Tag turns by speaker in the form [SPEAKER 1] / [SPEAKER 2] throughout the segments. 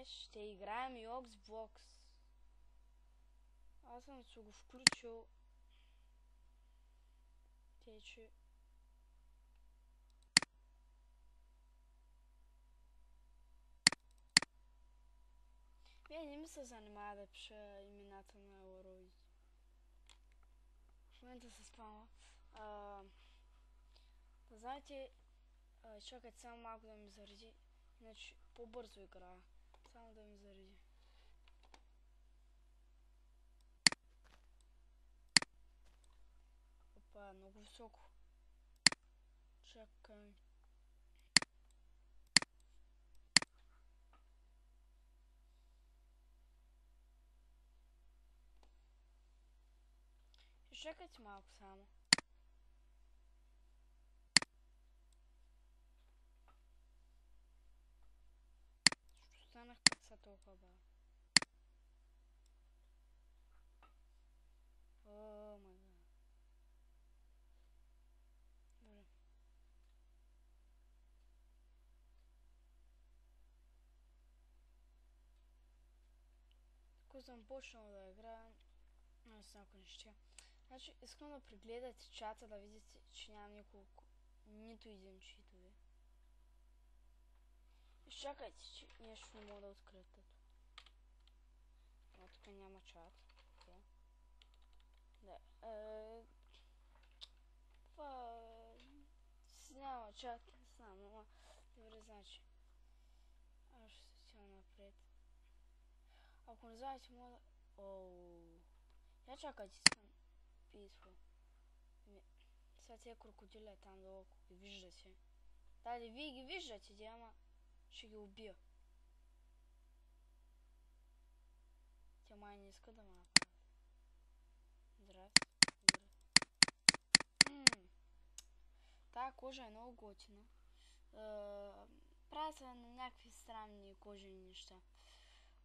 [SPEAKER 1] ще играем Xbox. Аз съм си го включил. Тече. Не ми се занимава да пиша имената на лоровите. В момента се спамва. Да знаете, чакайте само малко да ми зареди, иначе по-бързо играя. Само да ми зареди. Опа, много високо. Чакай. Чакайте малко само. Що станах пък са толкова бавно? О, май гад. Добре. Ако съм почнал да играя, не знам ако не ще. Значи искам да прегледате чата, да видите, че нямам нито един читове. Изчакайте, че нещо не мога да открия тато. Тук няма чат. Да. Това... Няма чат, не знам, ама... Добре, значи. Аз ще се тя напред. Ако не знаете, мога да... Оу... Я чакайте, съм peaceful. Сега тия крокодили е там долу, ако ги виждате. Дали вие ги виждате, ама ще ги убия. Тя май не иска да ме направят. Здрасти. Тая кожа е много готина. Правя се на някакви странни кожени неща.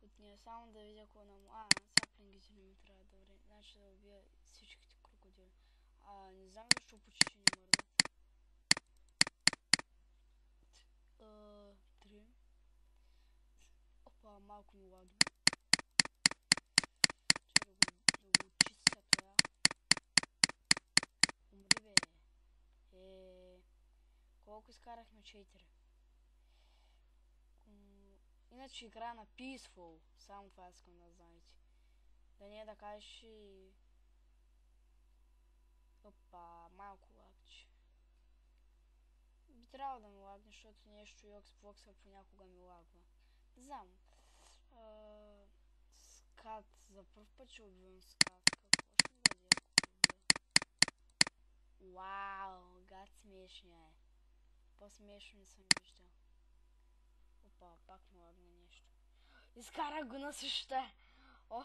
[SPEAKER 1] От нея само да видя какво нам... саплингите не ми трябва. Добре, значи да убия всичките крокодили. Не знам защо почти не мърдат. 3. Опа, малко ми лаги. Чакай да го очистя това. Умри бе. Колко изкарахме? 4. Иначе игра на Peaceful. Само това искам да знаете. Да не е да кажеш и... Опа, малко лагче. Би трябвало да ми лагне, защото нещо и Xbox понякога ми лагва. Не знам. Скат. За първ път ще убивам скат. Какво ще бъде, ако убия? Вау, гад смешния е. По-смешно не съм виждал. Опа, пак ми лагна нещо. Изкарах го на същата. О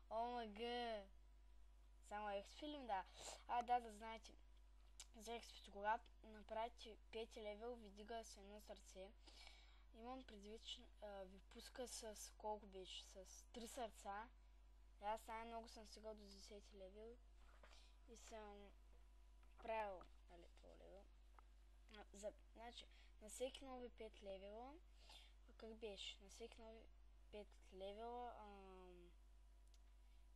[SPEAKER 1] мага. Само експилим, да. Да знаете. За експито, когато направите 5 левел, ви дига с едно сърце. Имам предвид, че ви пуска с колко беше? С 3 сърца. И аз най-много съм стигал до 10 левел. И съм правил, нали, това левел. Значи, на всеки нови 5 левела, как беше? На всеки нови 5 левела,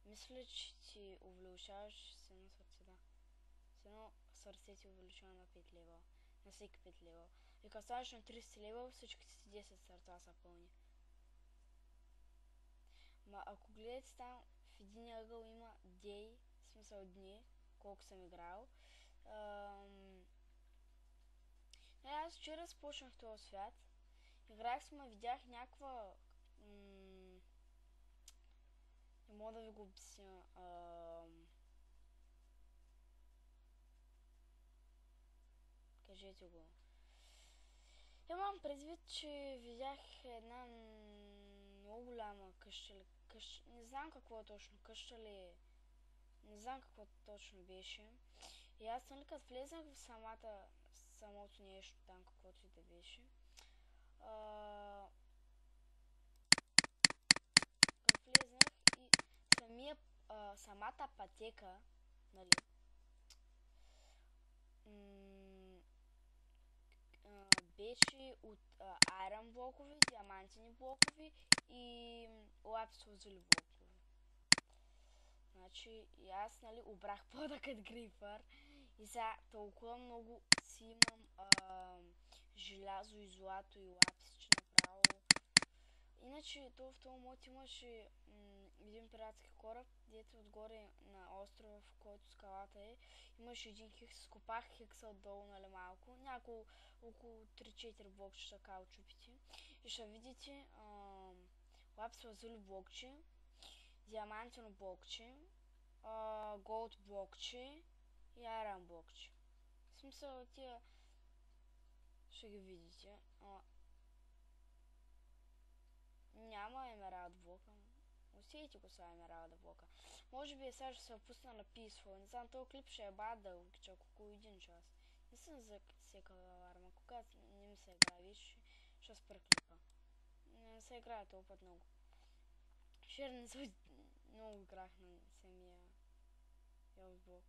[SPEAKER 1] мисля, че ти увеличаваш с едно сърце, да. С едно сърце ти увеличава на 5 левела. На всеки 5 левела. И като станеш на 30 левела, всичките си 10 сърца са пълни. Ако гледате там, в един ъгъл има day, в смисъл дни, колко съм играл. Аз вчера започнах този свят. Играх сме, видях някаква... Не мога да ви го обясня. Кажете го. Имам предвид, че видях една много голяма къща. Не знам какво точно къща ли. Не знам какво точно беше. И аз нали като влезнах в самото нещо там, каквото и да беше. Като влезнах и самата пътека, нали, беше от айрон блокове, диамантини блокове и лапи сложили блокове. Значи и аз, нали, обрах пода като грифър и сега толкова много си имам желязо и злато и лапис, че направо. Иначе в този мод имаше един пиратски кораб, дето отгоре на острова, в който скалата е, имаше един хикс, скопах хикса отдолу, нали, малко, около 3-4 блокчета каучупите и ще видите лапис лазули блокче, диамантино блокче, голд блокче и айрон блокче. В смисъл тия ще ги видите. Няма емералд блока. Усейте го са емералда блока. Може би сега ще се опусна на Peaceful. Не знам, този клип ще е бад дълги, чак около 1 час. Не съм засекала аларма. Когато не ми се играе, виж, ще спра клипа. Не се играе толкова много. Вчера не се много играх на самия Xbox.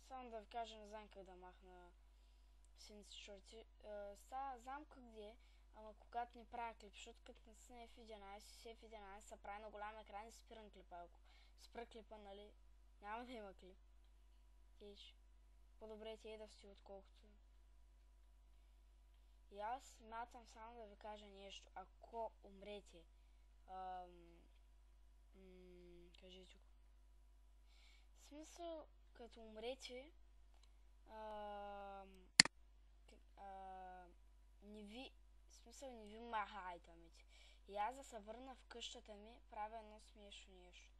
[SPEAKER 1] Само да ви кажа, не знам как да махна сините шорти. Знам как де е, ама когато не правя клип, защото като не са F11 и F11 се прави на голям екран и спирам клипа. Ако спра клипа, нали, няма да има клип. Тиш. По-добре ти е да сти отколкото. И аз смятам само да ви кажа нещо. Ако умрете, кажете го. В смисъл, като умрете, не ви маха айтамите. И аз да се върна в къщата ми, правя едно смешно нещо.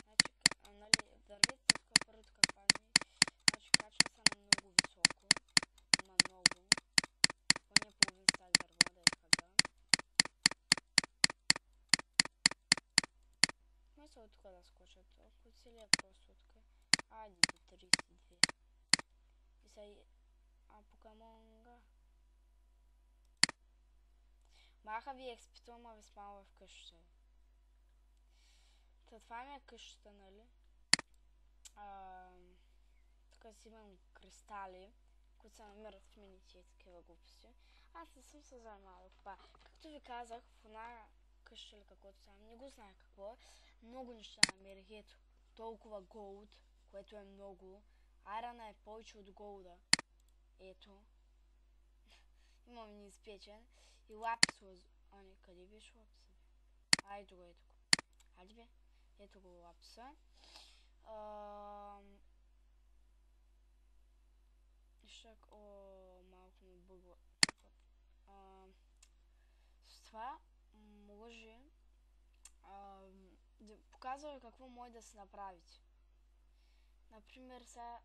[SPEAKER 1] Значи, нали, дървите тук първо тук падне, значи качвам се на много високо. Има много. Поне половин стак дърво да е хада. Мисля тук да скочат. Ако целият просто тук. Айде до 32. И сега покамонга. Маха ви експито, ама ви спамва в къщата. Това ми е къщата, нали? Тук си имам кристали, които се намират в мините и такива глупости. Аз не съм се занимавала да купа. Както ви казах, в една къща или каквото сега, не го знае какво е. Много неща намерих. Ето, толкова голд, което е много. Айрана е повече от голда. Ето. Имам неизпечен. И лапис лазули. Не, къде беше лаписа? Ето го, ето го. Хайде бе. Ето го лаписа. Шак, малко ме бъгва. С това може да показва какво може да се направите. Например, сега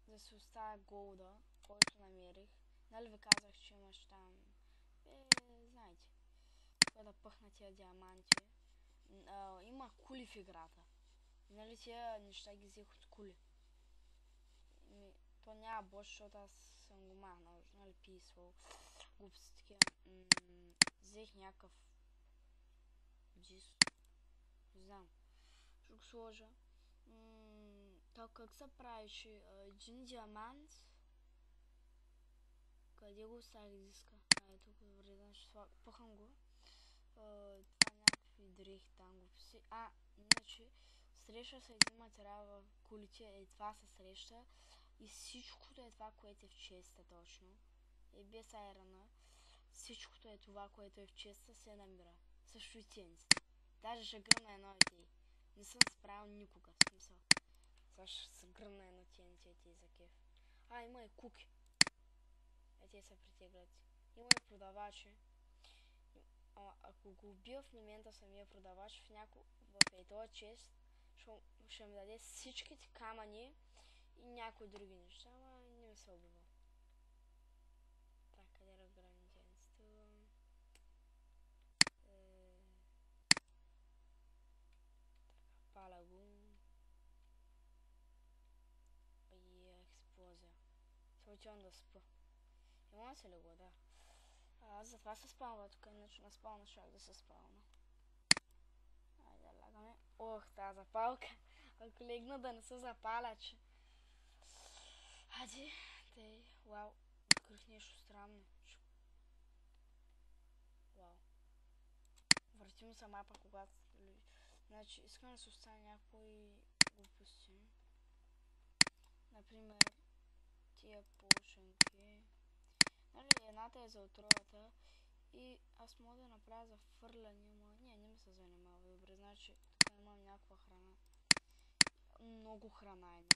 [SPEAKER 1] да се оставя голда, който намерих. Нали ви казах, че имаш там... знаете. Това да пъхна тия диаманти. Има кули в играта. Нали тия неща ги взех от кули. То няма бош, защото аз съм го махнал. Нали, Peaceful. Глупости такива. Взех някакъв диск. Не знам. Ще го сложа. Как се правеше един диамант? Къде го оставих диска? Ето го, добре, значи пъхам го. Това някакви дрехи там глупости. Иначе среща се един материал в кулите, това се среща. И всичкото е това, което е в честа точно. Без айрана. Всичкото е това, което е в честа, се намира. Също и тенците. Даже ще гръмна едно от тях. Не съм справил никога, в смисъл. Сега ще се гръмна едно тенците и за кеф. Има и куки. Те се притеглят. Има и продавачи. Ако го убия в момента самия продавач в този чест, ще ми даде всичките камъни и някои други неща, ама не ми се убива. Так, къде разграниченството? Паля го. И експлозия. Се отивам да спа. Има се ли го, да. Аз затова се спалва тук, иначе на спална шак да се спална. Айде да лягаме. Тази запалка. Ако легна да не се запаля, че... Айде, вау, открих нещо странно. въртим се мапа, когато... Значи, искам да се оставя някои глупости. Например, тия полушенки. Нали, едната е за отровата и аз мога да направя за фърляне, но не ми се занимава. Добре, значи тук имам някаква храна. Много храна имам.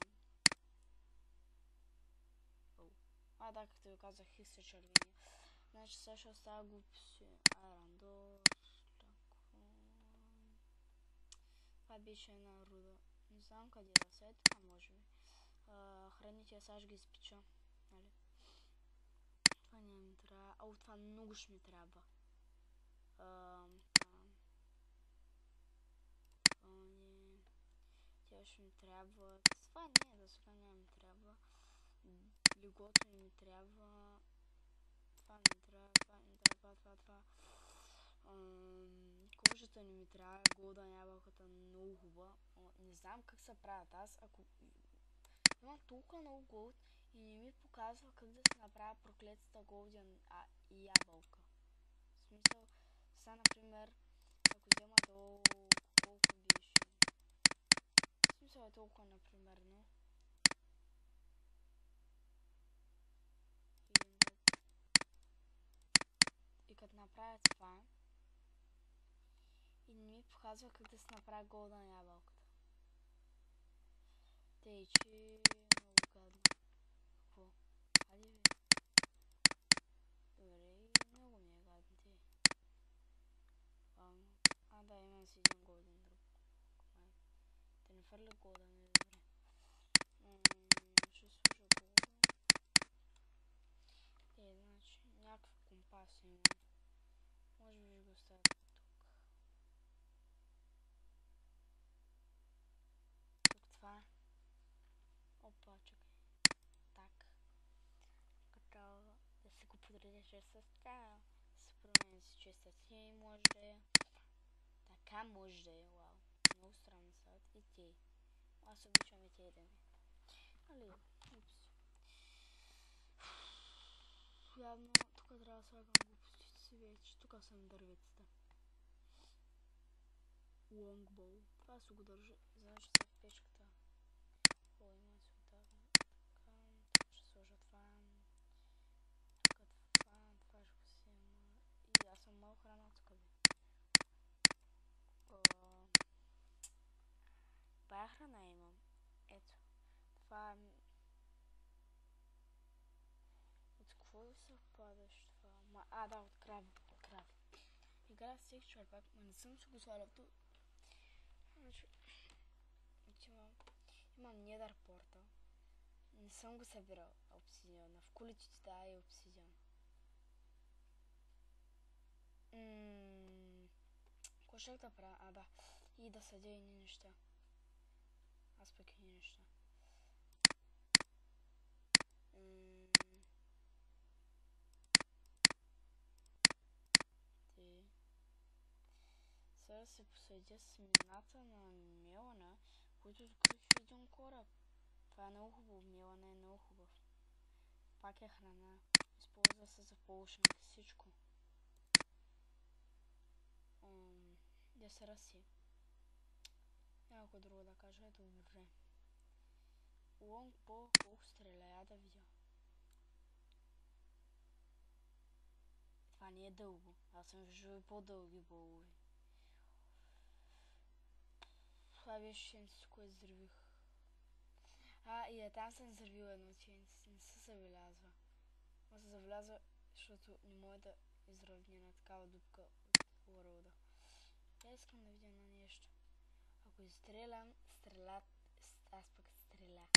[SPEAKER 1] Да, както ви казах, хиста червени. Значи сега ще остава глупости. Айрандор. Това беше една руда. Не знам къде да са. Тук може би. Храните сега ще ги изпича. Нали? Това не ми трябва. Това много ще ми трябва. Тя ще ми трябва. Това не е, да сега няма ми трябва. Легото не ми трябва. Това не ми трябва. Това. Кожата не ми трябва. Голдън ябълката много хубава. Не знам как се правят. Аз ако имам толкова много голд и не ми показва как да се направя проклетата голден ябълка. В смисъл, сега например, ако взема долу, колко беше. В смисъл е толкова, например, но. И като направя това, и не ми показва как да се направя голден ябълката. Тъй, че много гадно. Какво? Хайде бе. Добре, много ми е гадно ти. Да, имам си един голден друг. Да не фърля голден, е добре. Ще служа голден. Значи, някакъв компас имам. Може би ще го оставя тук. Тук това. Опа, чакай. Так. Като да си го подредиш с така. Се промени си честа си, може да е. Така може да е, вау. Много странно са. И ти. Аз обичам и ти да ми. Али, упс. Явно тук трябва да слагам глупостите си вече. Тук съм дърветата. Лонгбол. Това си го държа. Значи са в печката. О, има си отдавна. Така, тук ще сложа това. Тук това. Това ще го взема. И аз съм малко храна тук бе. Бая храна имам. Ето. Това е... От какво се падаш това? Да, от крави. От крави. Играя с Sexual пак, но не съм си го свалял тук. Значи... Имам Nether Portal. Не съм го събирал обсидиана. В куличите да е обсидиан. Какво ще да правя? Да. И да съдя едни неща. Аз пък едни неща. Сега се посъдя с мината на Мелана, който открих в един кораб. Това е много хубаво. Мелана е много хубав. Пак е храна. Използва се за полушенки всичко. Да се разси. Някой друго да кажа е добре. Лонгбол, колко стреля, я да видя. Това не е дълго. Аз съм виждал и по-дълги болове. Това беше ченцето, което взривих. И там съм взривил едно ченце. Не се забелязва. Но се забелязва, защото не може да изравня на такава дупка от урода. Я искам да видя на нещо. Ако изстрелям, аз пък стреля.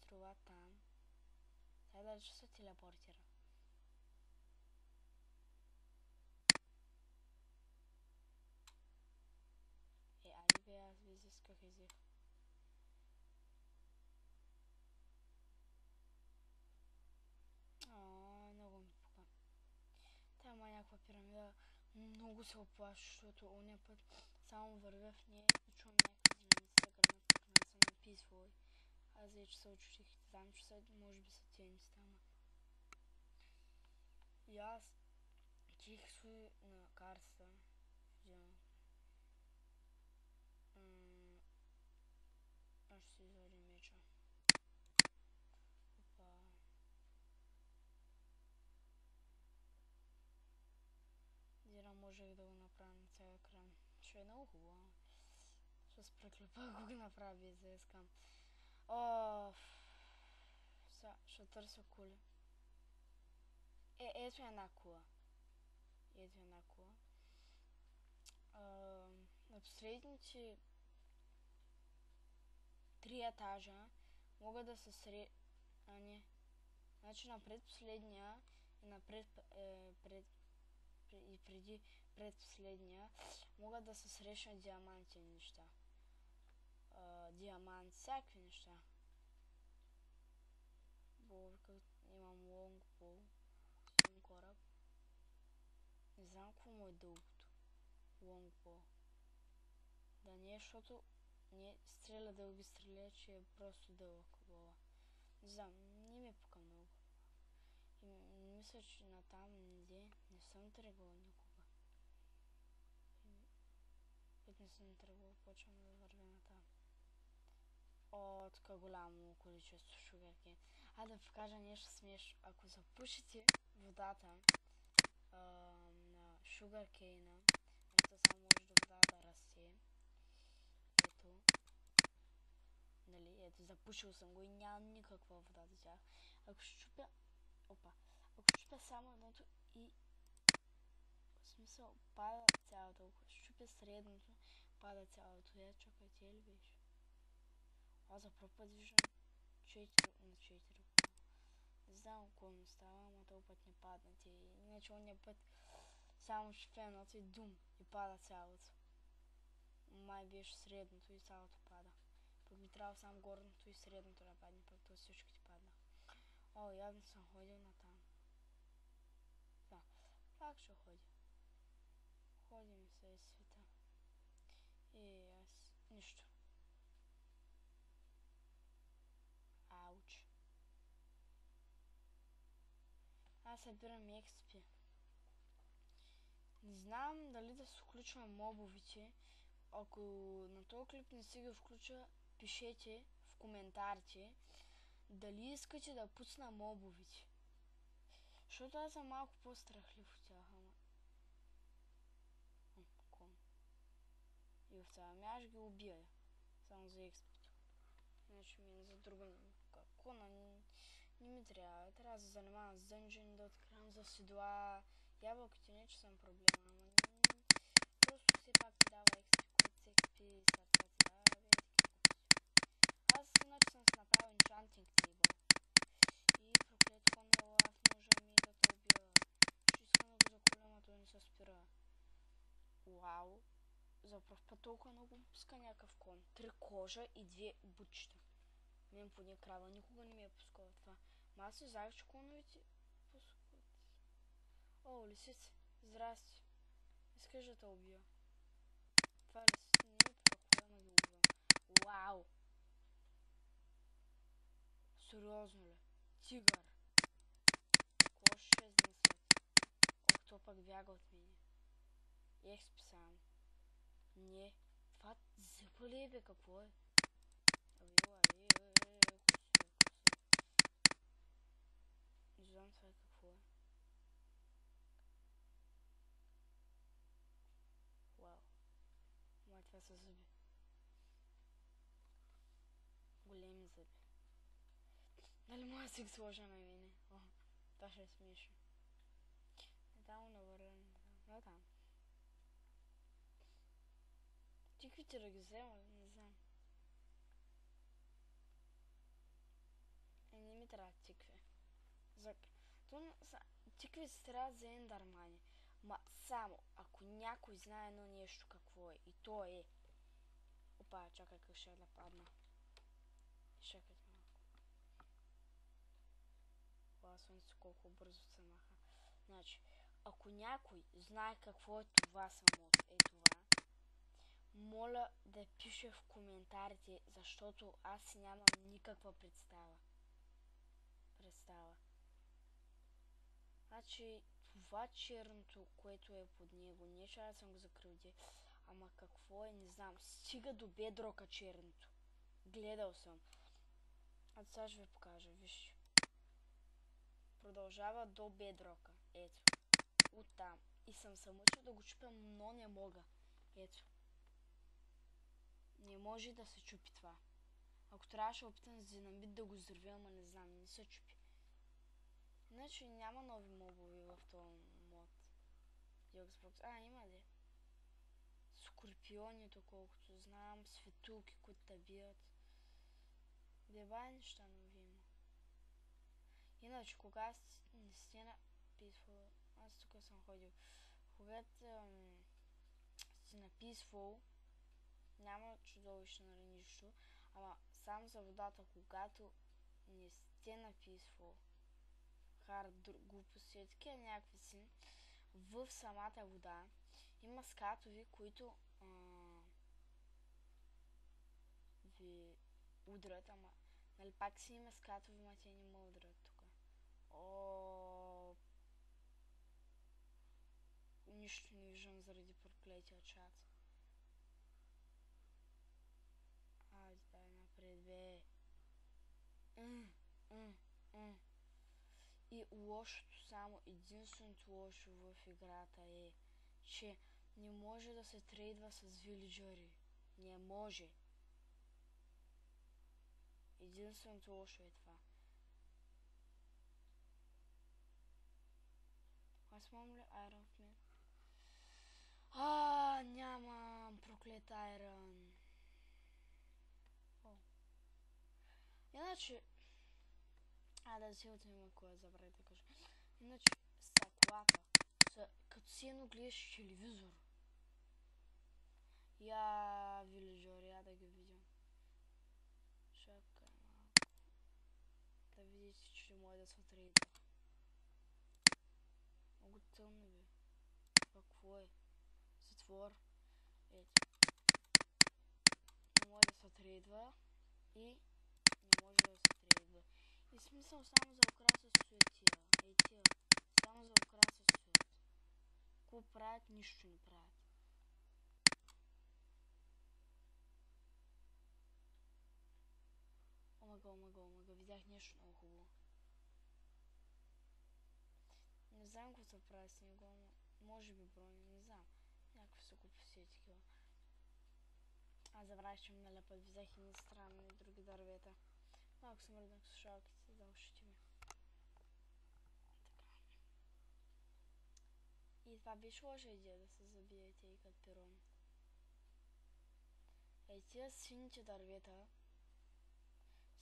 [SPEAKER 1] Струва там. Сега дали ще се телепортира. Айде бе, аз ви изисках език. Много ми пука. Та има някаква пирамида. Много се оплаша, защото ония път само вървя в нея и чувам някакви зелени се гърмят, като съм написвала. Аз вече се очутих там, че може би са тия места, ама. И аз Тихо на картата. Аз ще си извадя меча. Опа. Дира можех да го направя на цял екран. Ще е много хубаво. Ще спреклепа ако го направя без да искам. Сега ще търся кули. Ето една кула. Ето една кула. На последните 3 етажа могат да се Значи на предпоследния и и преди предпоследния могат да се срещнат диаманти неща. Диамант, всякакви неща. Имам лонгбол, имам кораб. Не знам какво му е дългото. Лонгбол. Да не е, защото не стреля дълги стрели, че е просто дълъг бола. Не знам, не ми е пука много. И мисля, че натам не съм тръгвал никога. Път не съм тръгвал, почвам да вървя натам. Така голямо количество шугаркейн. Да покажа нещо смешно. Ако запушите водата на шугаркейна, то само може до вода да расте. Ето, запушил съм го и нямам никаква вода до тях. Ако щупя само едното и в смисъл пада цялото, ако щупя средното, пада цялото. Чакайте, ли беше? За пръв път виждам 4 на 4. Не знам какво ми става, ама този път не паднат. Иначе ония път само щупя едното и дум и пада цялото. Май беше средното и цялото пада. Пък би трябвало само горното и средното да падне, пък то всичките падна. Явно съм ходил натам. Да, пак ще ходя. Ходим се из света. Аз нищо. Ауч. Аз събирам експи. Не знам дали да се включвам мобовите. Ако на този клип не си ги включа, пишете в коментарите дали искате да пусна мобовите. Защото аз съм малко по-страхлив от тях, кон. И в това аз ги убия. Само за експито. Иначе ми е за друга кона не ми трябва. Трябва да се занимавам с дънжен, да откривам за седла. Ябълките не, че съм проблема, ама просто все пак ти дава експи, сърца ти дава, Аз иначе съм си направил enchanting table. И проклет кон е лав, може ми да те убива. Ще искам да го заколям, а той не се спира. Вау! За пръв път толкова много пуска някакъв кон. 3 кожа и 2 бучета. Мен поне крава никога не ми е пускала това. Аз се знаех, че коновете пускат. Лисица, здрасти. Искаш да те убия. Това лисица не ми пука, кога да ги убивам. Вау! Сериозно ли? Тигър. Какво ще измислят? То пък бяга от мене. Експи само. Не. Това зъба ли е, бе? Какво е? Не знам това какво е. Вау. Май това са зъби. Големи зъби. Дали мога да си ги сложа на мене? Това ще е смешно. Там навърна. Но там. Тиквите да ги взема, не знам. Не ми трябва тикви. Тикви си трябва за ендърмани. Само, ако някой знае едно нещо какво е, и то е... Чакай как ще да падна. Чакайте малко. Слънцето колко бързо се маха. Значи, ако някой знае какво е това самото, моля да пише в коментарите, защото аз нямам никаква представа. Значи това черното, което е под него, не че аз съм го закрил, ама какво е, не знам. Стига до бедрока черното. Гледал съм. А сега ще ви покажа, виж. Продължава до бедрока. Ето. Оттам. И съм се мъчил да го чупям, но не мога. Ето. Не може да се чупи това. Ако трябваше опитам с динамит да го взривя, ама не знам, не се чупи. Иначе няма нови мобове в този мод. Xbox. Има ли? Скорпионите, колкото знам, светулки, които те бият. Деба неща нови има. Иначе, кога сте на Peaceful, аз тук съм ходил, когато сте на Peaceful, няма чудовище, нали нищо, ама само за водата, когато не сте на Peaceful, глупости, такива някакви си, в самата вода има скатови, които ви удрят, ама нали пак си има скатови, ма те не ме удрят тук. Нищо не виждам заради проклетия чат. Дай напред, бе. И лошото, само единственото лошо в играта е, че не може да се трейдва с вилиджери. Не може. Единственото лошо е това. Аз имам ли Iron в мен? Нямам проклет Iron. Иначе... да си отнема кое забравя да кажа. Иначе стъклата са като си едно гледаш телевизор. Вилиджър, да ги видим. Чакай малко. Да видите, че може да се трейдва. Много тъмно бе. Това какво е? Затвор. Ето. Не може да се трейдва и не може да се трейдва. И смисъл само за украса стоят тия. Само за украса стоят. Какво правят? Нищо не правят. Омага, видях нещо много хубаво. Не знам какво се прави с него, но може би брони, не знам. Някакви са глупости и такива. Аз забравих, че ми налепат, взех и странни други дървета. Малко съм ръднах слушалките за ушите ми. Така. И това беше лоша идея да се забиете и като пирон. Тия сините дървета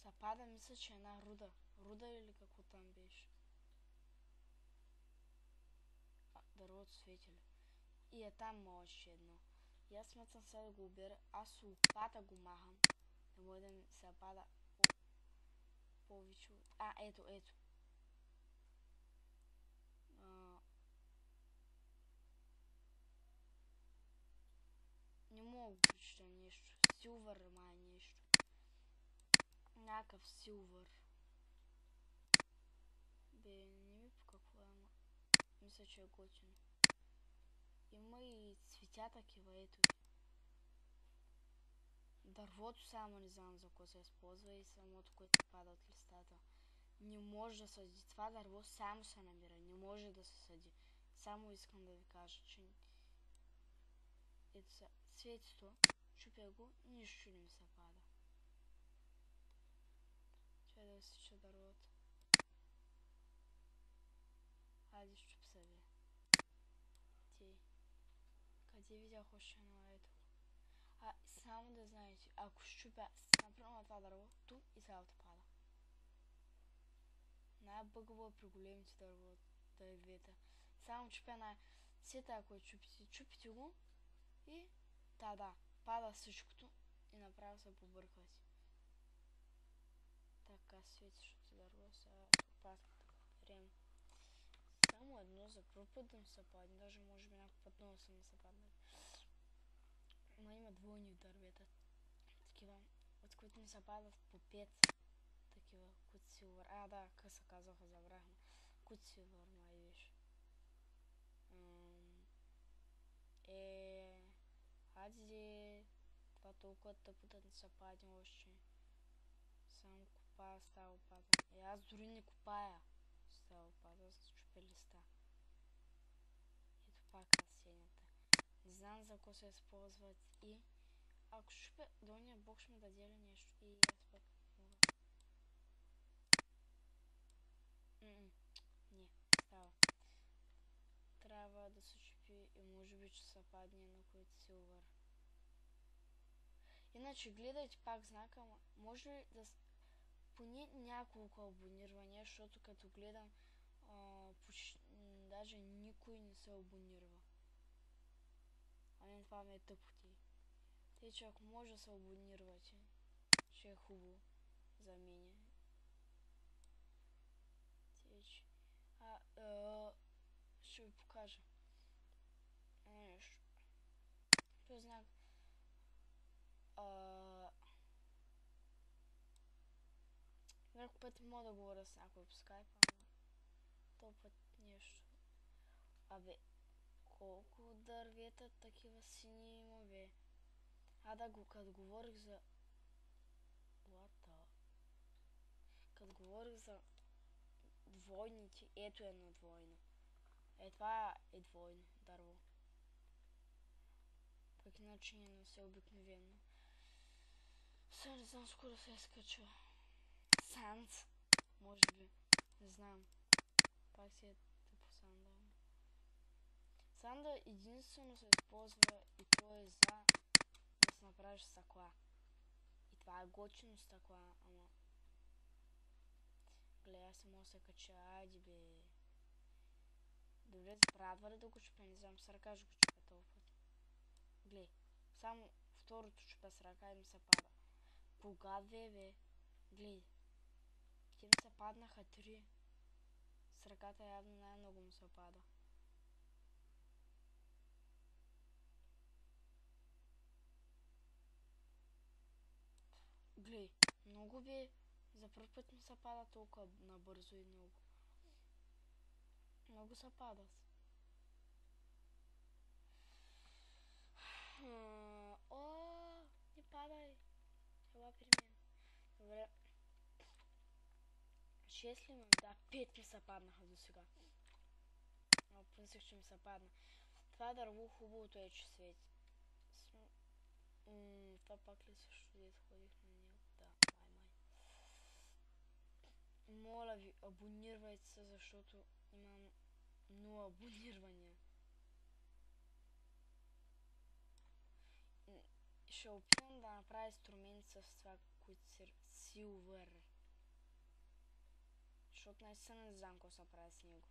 [SPEAKER 1] са пада, мисля, че една руда. Руда или какво там беше. Дървото светили. И там можеше едно. И аз смятам сега да го обера. Аз лопата го махам. Да може да ми се пада повече. Ето. Не мога да прочета нещо. Силвър май нещо. Някакъв силвър. Не ми по какво е, ама мисля, че е готино. Има и цветя такива, ето ви. Дървото само не знам за какво се използва и самото, което пада от листата. Не може да съди. Това дърво само се намира. Не може да се съди. Само искам да ви кажа, че ето са цветето, чупя го, нищо не ми се пада. Чай да изсича дървото. Хайде, щуп се бе. Къде видях още едно ето? Само да знаете, ако щупя например това дърво, ту и цялото пада. Най-бъгаво е при големите дървета. Само чупя сета, ако чупите го и пада всичкото и направо се побърквате. Така светещото дърво сега опасно берем. Само едно за първ път да ми се падне, даже може би някой път много са ми се паднали. Но има двойни дървета, такива, от които ми се падат по 5 такива, които силвър. Къса казаха, забрахме. Куцивър, май виж. Хайде, това толкова тъпо да не се падне още. Само копая става лопата. Аз дори не копая става лопата, аз чупя листа. Ето пак растенията. Не знам за какво се използват и ако чупя долния блок ще ми даде ли нещо и аз пък мога. Не, става. Трябва да се чупи и може би ще се падне на който силвър. Иначе гледайте пак знака, може ли да поне няколко абонирвания, защото като гледам даже никой не се абонирва. Ами това ме е тъпоти. Тъй, че ако може да се абонирвате, ще е хубаво за мене. Тъй, че... ще ви покажа. Нещо. Той знак. Някой път мога да говоря с някой по скайпа, но този път нещо. Абе, колко дървета такива сини има, бе? Като говорих за... Като говорих за двойните, ето едно двойно. Това е двойно дърво. Пък иначе не нося обикновено. Сега не знам скоро се изкачва. Санд, може би. Не знам. Пак си е тъпо санда. Санда единствено се използва и то е за да се направиш стъкла. И това е готино стъкла, ама... Гледай, аз мога да се кача, айде бе. Добре, забравя ли да го чупя? Не знам, с ръка ще го чупя този път. Глей, само второто чупя с ръка и ми се пада. Кога бе? Глей. Те ми се паднаха 3. С ръката явно най-много му се пада. Глей, много бе. За първ път ми се пада толкова набързо и много. Много се падат. Не падай. Ела при мен. Добре. 6 ли имам? Да, 5 ми се паднаха до сега. Помислих, че ми се падна. Това дърво хубавото е, че свети. Това пак ли също дето ходих на него? Да, май. Моля ви, абонирайте се, защото имам 0 абонирвания. Ще опитам да направя инструменти с това, които са силвър. Защото наистина не знам какво се прави с него.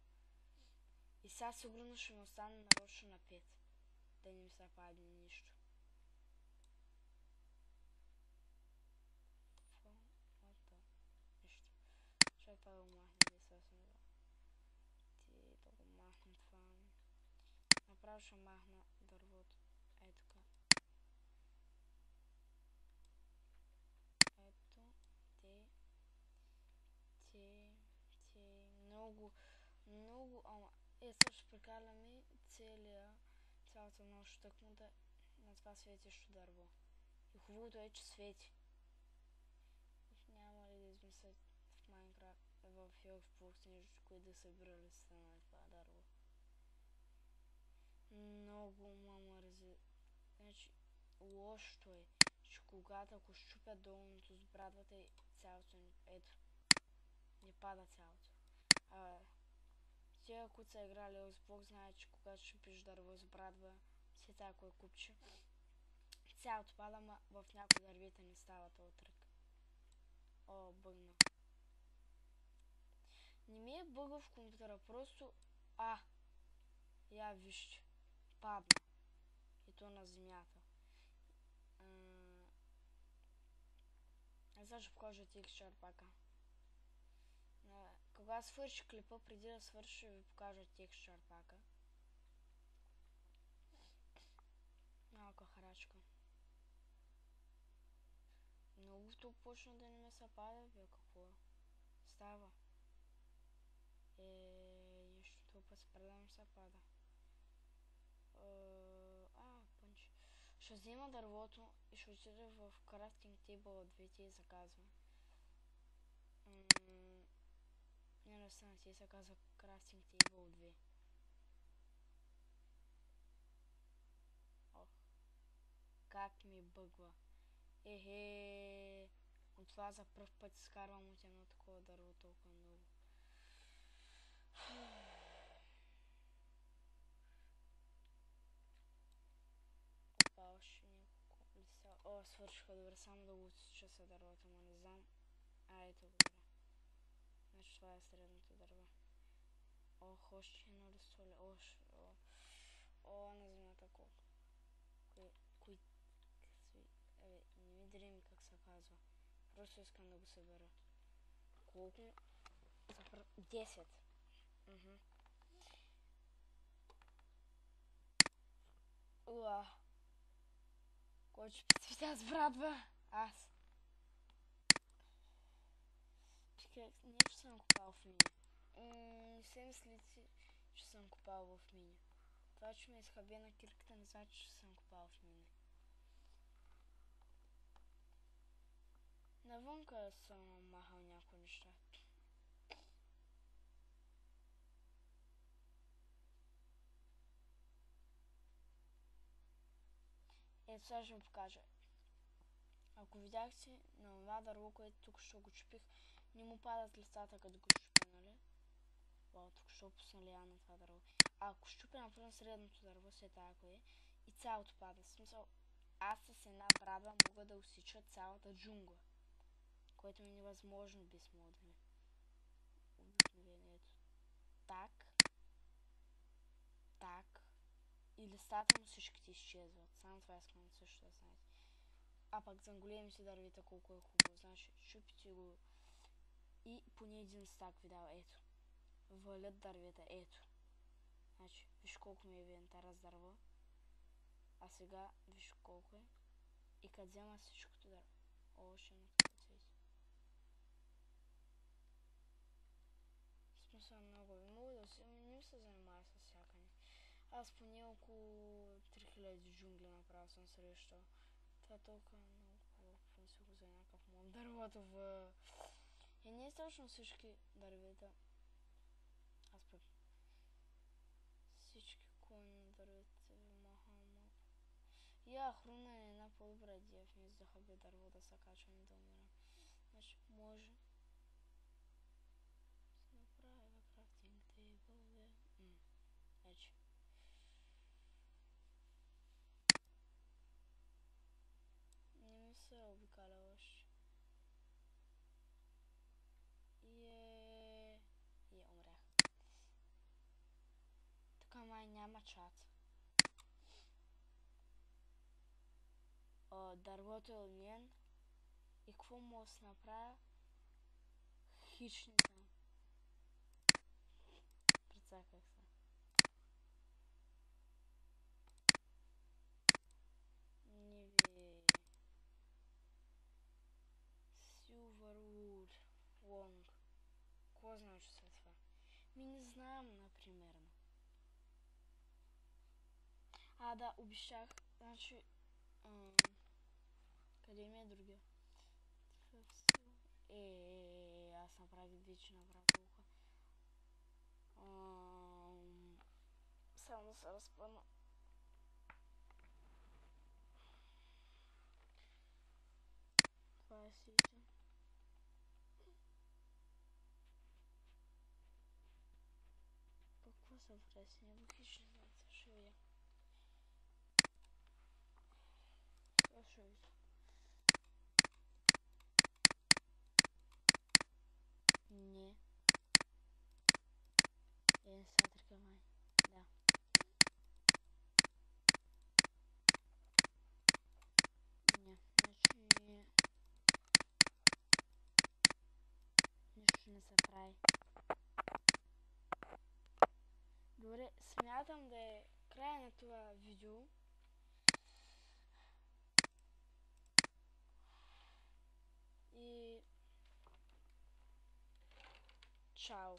[SPEAKER 1] И сега сигурно ще ми остане нарочно на 5. Да не ми се падне нищо. Чай това да го махнем, съвсем да. Да го махнем това. Направо ще махна дървото. Ей така. Ето. Много, ама... сега ще прекаляме цялата нощ тъкмо да на това светещо дърво. И хубавото е, че свети. Няма ли да измислят в Майнкрафт, в Xbox нещо, кое да събира листа на това дърво. Много ма мързи. Значи, лошото е, че когато ако щупя долното с брадвата и цялото ни... Ето. Не пада цялото. Тия, които са играли Xbox, знаят, че когато щупиш дърво с брадва, все тако е купче. Цялото пада, ма в някои дървета не става този трък. Бъгна. Не ми е бъга в компютъра, просто... Я вижте. Падна. И то на земята. Сега ще покажа текстчър пака. Кога свърши клипа, преди да свърши, ще ви покажа текстчър пака. Малка харачка. Многото почна да не ме се пада, бе, какво става? спре да ми се пада. Пънч. Ще взема дървото и ще отида в крафтинг тейбъл 2 ти се казва. Не стана, ти се казва крафтинг тейбъл 2. Ох, как ми бъгва. От това за пръв път изкарвам от едно такова дърво толкова много. Още няколко листа. Свършиха, добре, само да го отсича са дървото, но не знам. Ето, добре. Значи това е средното дърво. Още едно листоле. На земята колко. Не ми дреми как се казва. Просто искам да го събера. Колко? 10. Кой ще спи с брат, бе? Аз. Чекай, нещо съм купал в мини. Не се мислите, че съм купал в мини. Това, че ме изхабе на кирката, не значи, че съм купал в мини. Навънка съм махал някои неща. Ето сега ще ви покажа. Ако видяхте на това дърво, което тук ще го чупих, не му падат листата, като го щупя, нали? Тук ще опусна лия на това дърво. Ако щупя напълно средното дърво, след ако е, и цялото пада. В смисъл, аз с една браба мога да усича цялата джунгла, което ми е невъзможно без модули. Обикновението. Так. И листата му всичките изчезват. Само това искам също да знаете. А пък за големите дървета колко е хубаво. Значи, чупите го и поне един стак ви дава. Ето. Валят дървета. Ето. Значи, виж колко ми е инвентара с дърво. А сега, виж колко е. И като взема всичкото дърво. Още едно такова цвете. В смисъл много. Мога да си... Не ми се занимава с всякане. Аз поне около 3000 джунгли направо съм срещал. Това толкова много хубаво си го за някакъв мон. Дървото в... не е точно всички дървета. Аз пък... Всички клони дървета махам малко. Хруна е една по-добра идея, вместо да хабя дърво да се качвам и да умирам. Значи може... Се направя крафтинг тейбъл, Ече. Не ми се обикаля още. Умрях. Тук май няма чат. Дървото е от мен. И какво мога да се направя? Хищника. Прецаках се. Не бе. Silverwood. Long. Какво значи след това? Не знам, например. Да, обещах. Значи... къде ми е другия? Аз направих вече направо толкова. Само да се разпъна. Това е сите. Какво са вресни? Бухични знаци. Ще видя. Това ще видя. Не. Сатрика май. Да. Не. Значи... нищо не се прави. Добре, смятам да е края на това видео. И... чао!